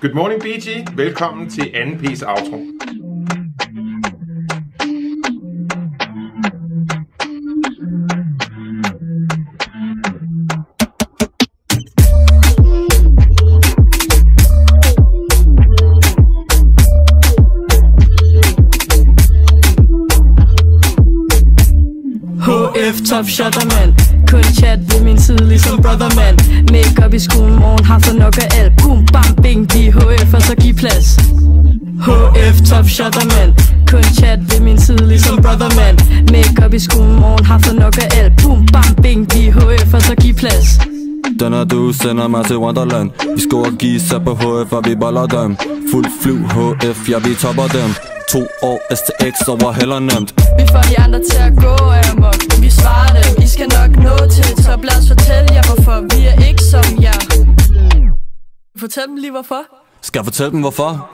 Good morning BG, velkommen til 2P's outro. HF top shotter mand. Kun chat ved min side ligesom brother man. Make up i skolen, morgen har for nok af alt. Boom bam bing, de HF og så giv plads. HF top shotter mand. Kun chat ved min side ligesom brother man. Make up i skolen, morgen har for nok af alt. Boom bam bing, de HF og så giv plads. Den er du sender mig til Wonderland. Vi skal give sig på HF og vi boller dem. Fuld flyv HF, ja vi topper dem. 2 år STX over heller nemt. Vi får de andre til at gå amok. Vi svarer dem, I skal nok nå til top. Lad os fortælle jer hvorfor vi er ikke som jer. Fortæl dem lige hvorfor. Skal jeg fortælle dem hvorfor?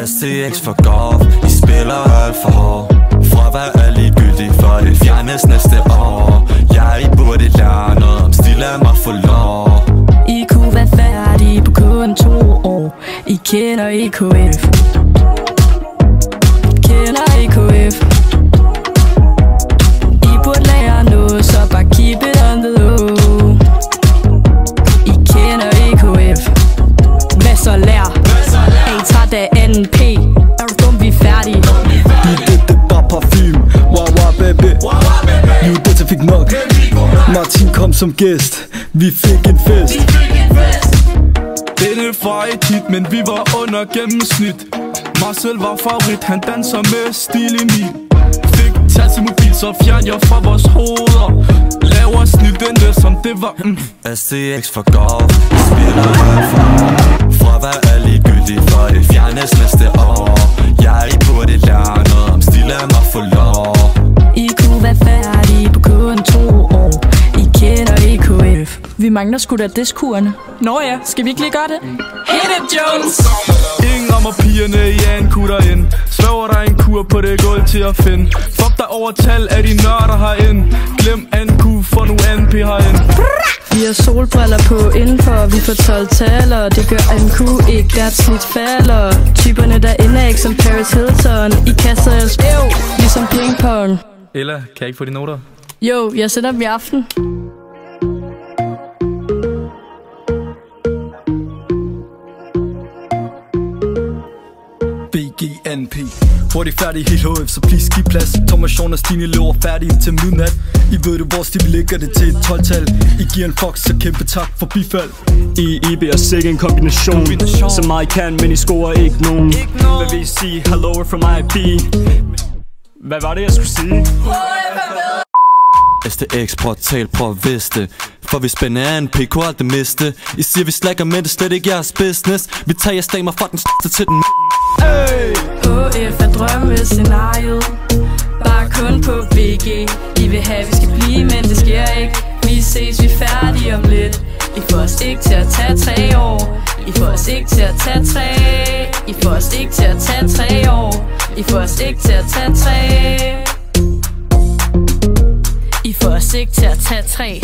STX for golf. I spiller alt for hård. Fravær er ligegyldigt for det fjernes næste år. Jeg burde lære noget om stil af mig for lov. I kunne være færdige på kun 2 år. I kender EKF. Kender EKF. I burde lære noget, så bare keep it on the low. I kender EKF. Hvad så lær? Er I træt af 2P? Er du dum, vi er færdige? Du det bare parfume. Wow wow baby. You dette fik nok. Martin kom som gæst. Vi fik en fest. Denne var et hit, men vi var under gennemsnit. Marcel var favorit, han danser med stil i min. Fik tag til mobil, så fjern jer fra vores hoveder. Laver snit den der, som det var STX for golf. Vi spiller alt for hård. Fravær er ligegyldigt for det fjernes næste år. Jeg burde lære noget om stil af mig for lov. I kunne være færdige på kun 2 år. I kender EKF. Vi mangler sgu da diskurene. Nå ja, skal vi ikke lige gøre det? Hit it, Jones! Ingen rammer pigerne i en kutter ind. Svæver der en kur på det gulv til at finde. Fuck dig over tal af de nørder herinde. Glem NQ for nu 2P herinde. Vi har solbriller på indenfor, vi får 12-taller. Det gør NQ ikke, der snit falder. Typerne derinde er ikke som Paris Hilton. I kaster jeres skæv, ligesom pingpong. Ella, kan jeg ikke få de noter? Jo, jeg sætter dem i aften. BGNP. Hurtigt færdig helt HF, så please giv plads. Thomas, Sean og Stine løber færdige til midnat. I ved det, hvor stil ligger det til et 12-tal. I giver en fuck, så kæmpe tak for bifald. IB og sikke en kombination. Så meget I kan, men I scorer ikke nogen. Hvad vil I sige? Hello from IB. Hvad var det jeg skulle sige? STX, prøv at tale, prøv at vidste det. For vi spænder af en PK, alt det miste. I siger vi slækker, men det er slet ikke jeres business. Vi tager jeres damer fra den til den. HF er drømmescenariet. Bare kun på BG. I vil have, vi skal blive, men det sker ikke. Vi ses, vi er færdige om lidt. I får os ikke til at tage 3 år. I får os ikke til at tage 3. I får os ikke til at tage 3 år. I får os ikke til at tage 3. I får os ikke til at tage 3.